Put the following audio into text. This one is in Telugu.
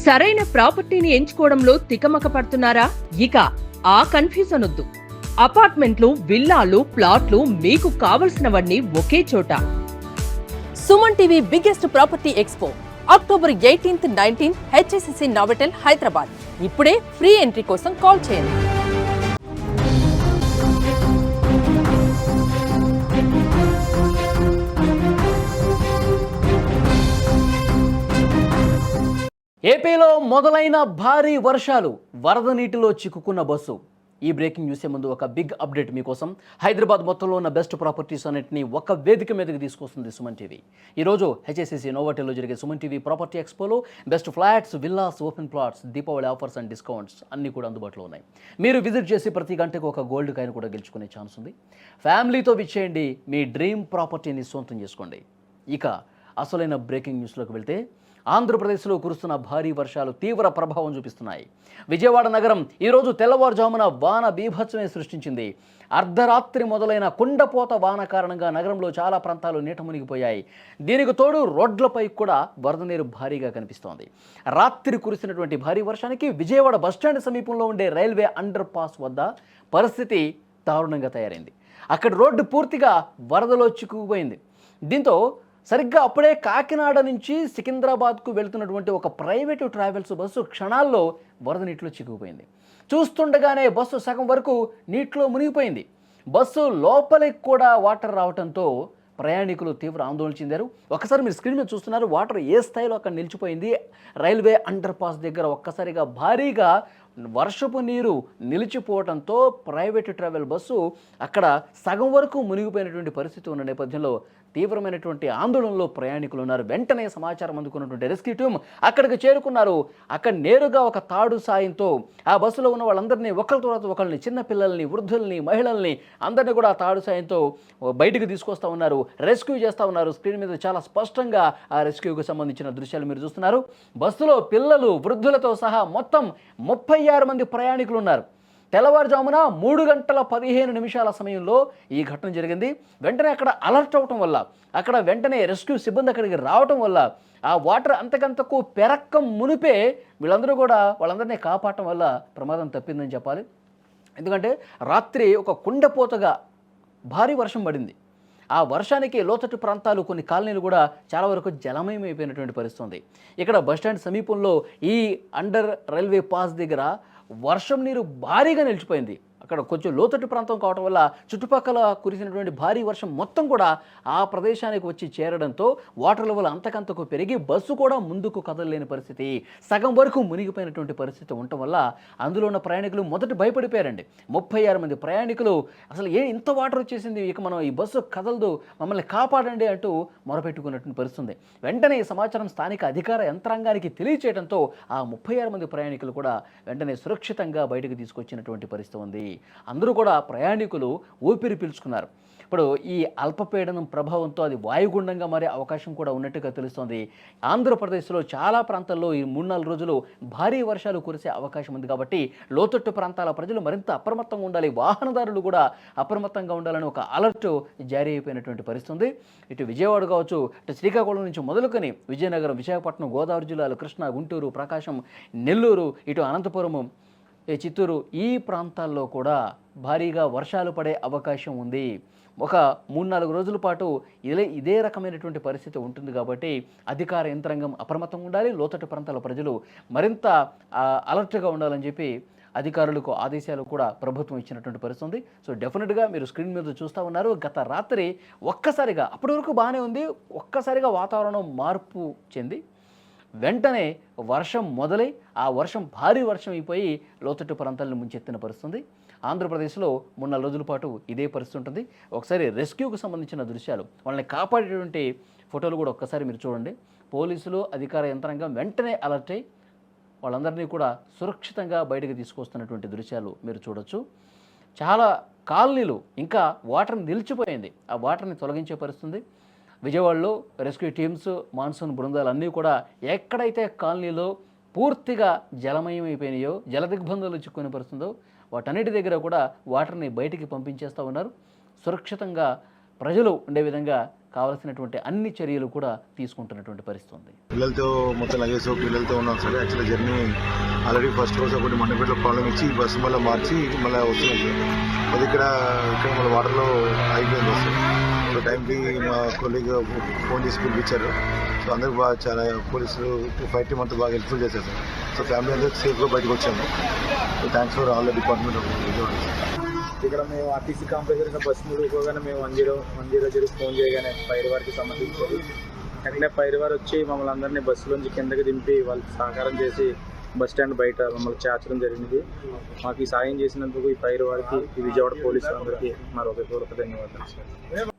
సరైన ప్రాపర్టీని ఎంచుకోవడంలో తికమక పడుతున్నారా? ఇక ఆ కన్ఫ్యూజన్ వద్దు. అపార్ట్మెంట్లు, విల్లాలు, ప్లాట్లు మీకు కావలసినవన్నీ ఒకే చోట. Suman TV biggest property expo October 18th, 19th HSCC నావటెల్, Hyderabad. ఇప్పుడే ఫ్రీ ఎంట్రీ కోసం కాల్ చేయండి. ఏపీలో మొదలైన భారీ వర్షాలు, వరద నీటిలో చిక్కుకున్న బస్సు. ఈ బ్రేకింగ్ న్యూస్ ముందు ఒక బిగ్ అప్డేట్ మీకోసం. హైదరాబాద్ మొత్తంలో ఉన్న బెస్ట్ ప్రాపర్టీస్ అన్నింటినీ ఒక వేదిక మీదకి తీసుకొస్తుంది సుమన్ టీవీ. ఈరోజు హెచ్ఎస్సిసి నోవాటెల్లో జరిగే సుమన్ టీవీ ప్రాపర్టీ ఎక్స్పోలో best flats, villas, open plots, Deepavali offers and discounts అన్నీ కూడా అందుబాటులో ఉన్నాయి. మీరు విజిట్ చేసి ప్రతి గంటకు ఒక గోల్డ్ కాయిన్ కూడా గెలుచుకునే ఛాన్స్ ఉంది. ఫ్యామిలీతో విచ్చేయండి, మీ డ్రీమ్ ప్రాపర్టీని సొంతం చేసుకోండి. ఇక అసలైన బ్రేకింగ్ న్యూస్లోకి వెళ్తే, ఆంధ్రప్రదేశ్లో కురుస్తున్న భారీ వర్షాలు తీవ్ర ప్రభావం చూపిస్తున్నాయి. విజయవాడ నగరం ఈరోజు తెల్లవారుజామున వాన బీభత్సమే సృష్టించింది. అర్ధరాత్రి మొదలైన కుండపోత వాన కారణంగా నగరంలో చాలా ప్రాంతాలు నీట మునిగిపోయాయి. దీనికి తోడు రోడ్లపై కూడా వరద నీరు భారీగా కనిపిస్తోంది. రాత్రి కురిసినటువంటి భారీ వర్షానికి విజయవాడ బస్టాండ్ సమీపంలో ఉండే రైల్వే అండర్ పాస్ వద్ద పరిస్థితి దారుణంగా తయారైంది. అక్కడ రోడ్డు పూర్తిగా వరదలో చిక్కుకుపోయింది. దీంతో సరిగ్గా అప్పుడే కాకినాడ నుంచి సికింద్రాబాద్కు వెళ్తున్నటువంటి ఒక ప్రైవేటు ట్రావెల్స్ బస్సు క్షణాల్లో వరద నీటిలో చిక్కుకుపోయింది. చూస్తుండగానే బస్సు సగం వరకు నీటిలో మునిగిపోయింది. బస్సు లోపలికి కూడా వాటర్ రావడంతో ప్రయాణికులు తీవ్ర ఆందోళన చెందారు. ఒకసారి మీరు స్క్రీన్ మీద చూస్తున్నారు, వాటర్ ఏ స్థాయిలో అక్కడ నిలిచిపోయింది. రైల్వే అండర్ పాస్ దగ్గర ఒక్కసారిగా భారీగా వర్షపు నీరు నిలిచిపోవడంతో ప్రైవేటు ట్రావెల్ బస్సు అక్కడ సగం వరకు మునిగిపోయినటువంటి పరిస్థితి ఉన్న నేపథ్యంలో తీవ్రమైనటువంటి ఆందోళనలో ప్రయాణికులు ఉన్నారు. వెంటనే సమాచారం అందుకున్నటువంటి రెస్క్యూ టీమ్ అక్కడికి చేరుకున్నారు. అక్కడ నేరుగా ఒక తాడు సాయంతో ఆ బస్సులో ఉన్న వాళ్ళందరినీ ఒకరి తర్వాత ఒకరిని, చిన్నపిల్లల్ని, వృద్ధుల్ని, మహిళల్ని అందరినీ కూడా ఆ తాడు సాయంతో బయటకు తీసుకొస్తూ ఉన్నారు, రెస్క్యూ చేస్తూ ఉన్నారు. స్క్రీన్ మీద చాలా స్పష్టంగా ఆ రెస్క్యూకి సంబంధించిన దృశ్యాలు మీరు చూస్తున్నారు. బస్సులో పిల్లలు, వృద్ధులతో సహా మొత్తం 36 మంది ప్రయాణికులు ఉన్నారు. తెల్లవారుజామున 3:15 సమయంలో ఈ ఘటన జరిగింది. వెంటనే అక్కడ అలర్ట్ అవటం వల్ల, అక్కడ వెంటనే రెస్క్యూ సిబ్బంది అక్కడికి రావటం వల్ల ఆ వాటర్ అంతకంతకు పెరక్కం మునిపే వీళ్ళందరూ కూడా వాళ్ళందరినీ కాపాడటం వల్ల ప్రమాదం తప్పిందని చెప్పాలి. ఎందుకంటే రాత్రి ఒక కుండపోతగా భారీ వర్షం పడింది. ఆ వర్షానికి లోతట్టు ప్రాంతాలు, కొన్ని కాలనీలు కూడా చాలా వరకు జలమయం అయిపోయినటువంటి పరిస్థితి ఉంది. ఇక్కడ బస్టాండ్ సమీపంలో ఈ అండర్ రైల్వే పాస్ దగ్గర వర్షం నీరు భారీగా నిలిచిపోయింది. అక్కడ కొంచెం లోతట్టు ప్రాంతం కావడం వల్ల చుట్టుపక్కల కురిసినటువంటి భారీ వర్షం మొత్తం కూడా ఆ ప్రదేశానికి వచ్చి చేరడంతో వాటర్ లెవెల్ అంతకంతకు పెరిగి బస్సు కూడా ముందుకు కదలలేని పరిస్థితి, సగం వరకు మునిగిపోయినటువంటి పరిస్థితి ఉండటం వల్ల అందులో ఉన్న ప్రయాణికులు మొదట భయపడిపోయారండి. 36 మంది ప్రయాణికులు అసలు ఇంత వాటర్ వచ్చేసింది, ఇక మనం ఈ బస్సు కదలదు, మమ్మల్ని కాపాడండి అంటూ మొరపెట్టుకున్నటువంటి పరిస్థితి. వెంటనే ఈ సమాచారం స్థానిక అధికార యంత్రాంగానికి తెలియచేయడంతో ఆ 36 మంది ప్రయాణికులు కూడా వెంటనే సురక్షితంగా బయటకు తీసుకొచ్చినటువంటి పరిస్థితి ఉంది. అందరూ కూడా ప్రయాణికులు ఊపిరి పీల్చుకున్నారు. ఇప్పుడు ఈ అల్పపీడనం ప్రభావంతో అది వాయుగుండంగా మారే అవకాశం కూడా ఉన్నట్టుగా తెలుస్తోంది. ఆంధ్రప్రదేశ్లో చాలా ప్రాంతాల్లో ఈ 3-4 రోజులు భారీ వర్షాలు కురిసే అవకాశం ఉంది. కాబట్టి లోతట్టు ప్రాంతాల ప్రజలు మరింత అప్రమత్తంగా ఉండాలి, వాహనదారులు కూడా అప్రమత్తంగా ఉండాలని ఒక అలర్ట్ జారీ అయిపోయినటువంటి పరిస్థితి ఉంది. ఇటు విజయవాడ కావచ్చు, ఇటు శ్రీకాకుళం నుంచి మొదలుకొని విజయనగరం, విశాఖపట్నం, గోదావరి జిల్లాలు, కృష్ణా, గుంటూరు, ప్రకాశం, నెల్లూరు, ఇటు అనంతపురము, చిత్తూరు, ఈ ప్రాంతాల్లో కూడా భారీగా వర్షాలు పడే అవకాశం ఉంది. ఒక 3-4 రోజుల పాటు ఇదే రకమైనటువంటి పరిస్థితి ఉంటుంది. కాబట్టి అధికార యంత్రాంగం అప్రమత్తంగా ఉండాలి, లోతట్టు ప్రాంతాల ప్రజలు మరింత అలర్ట్గా ఉండాలని చెప్పి అధికారులకు ఆదేశాలు కూడా ప్రభుత్వం ఇచ్చినటువంటి పరిస్థితి ఉంది. సో డెఫినెట్గా మీరు స్క్రీన్ మీద చూస్తూ ఉన్నారు, గత రాత్రి ఒక్కసారిగా, అప్పటి వరకు బాగానే ఉంది, ఒక్కసారిగా వాతావరణం మార్పు చెంది వెంటనే వర్షం మొదలై ఆ వర్షం భారీ వర్షం అయిపోయి లోతట్టు ప్రాంతాలను ముంచెత్తిన పరిస్థితుంది. ఆంధ్రప్రదేశ్లో 3-4 రోజుల పాటు ఇదే పరిస్థితి ఉంటుంది. ఒకసారి రెస్క్యూకు సంబంధించిన దృశ్యాలు, వాళ్ళని కాపాడేటువంటి ఫోటోలు కూడా ఒక్కసారి మీరు చూడండి. పోలీసులు, అధికార యంత్రాంగం వెంటనే అలర్ట్ అయ్యి వాళ్ళందరినీ కూడా సురక్షితంగా బయటకు తీసుకొస్తున్నటువంటి దృశ్యాలు మీరు చూడొచ్చు. చాలా కాలనీలు ఇంకా వాటర్ నిలిచిపోయింది, ఆ వాటర్ని తొలగించే పరిస్థితుంది. విజయవాడలో రెస్క్యూ టీమ్స్, మాన్సూన్ బృందాలు అన్నీ కూడా ఎక్కడైతే కాలనీలో పూర్తిగా జలమయం అయిపోయినాయో, జల దిగ్బంధాలు చిక్కుని పరుస్తుందో వాటన్నిటి దగ్గర కూడా వాటర్ని బయటికి పంపించేస్తూ ఉన్నారు. సురక్షితంగా ప్రజలు ఉండే విధంగా కావాల్సినటువంటి అన్ని చర్యలు కూడా తీసుకుంటున్నటువంటి పరిస్థితి ఉంది. పిల్లలతో మొత్తం లగేజ్ పిల్లలతో ఉన్నాం sir. Actually journey already first రోజు ఒకటి మండపేటలో ప్రాబ్లం ఇచ్చి బస్సు మళ్ళీ మార్చి మళ్ళీ వస్తున్నాం సార్. అది ఇక్కడ మళ్ళీ వాటర్లో అయిపోయింది బస్సు. సో టైంకి మా కొలీగ్ ఫోన్ చేసి పిలిపించారు. సో అందరూ బాగా చాలా పోలీసులు ఫైట్ టీమ్ అంతా బాగా హెల్ప్ఫుల్ చేశారు సార్. సో ఫ్యామిలీ అందరూ సేఫ్గా బయటకు వచ్చాము. So thanks for all the department of Vijayawada. ఇక్కడ మేము ఆర్టీసీ కాంప్లెక్స్ బస్సు ముడిపోగానే మేము 100 ఫోన్ చేయగానే ఫైర్ వారికి సంబంధించారు. వెంటనే ఫైర్ వారు వచ్చి మమ్మల్ని అందరినీ బస్సులోంచి కిందకి దింపి వాళ్ళకి సహకారం చేసి బస్ స్టాండ్ బయట మమ్మల్ని చేర్చడం జరిగింది. మాకు ఈ సాయం చేసినందుకు ఈ ఫైర్ వారికి, ఈ విజయవాడ పోలీసులందరికీ మరొక ధన్యవాదాలు సార్.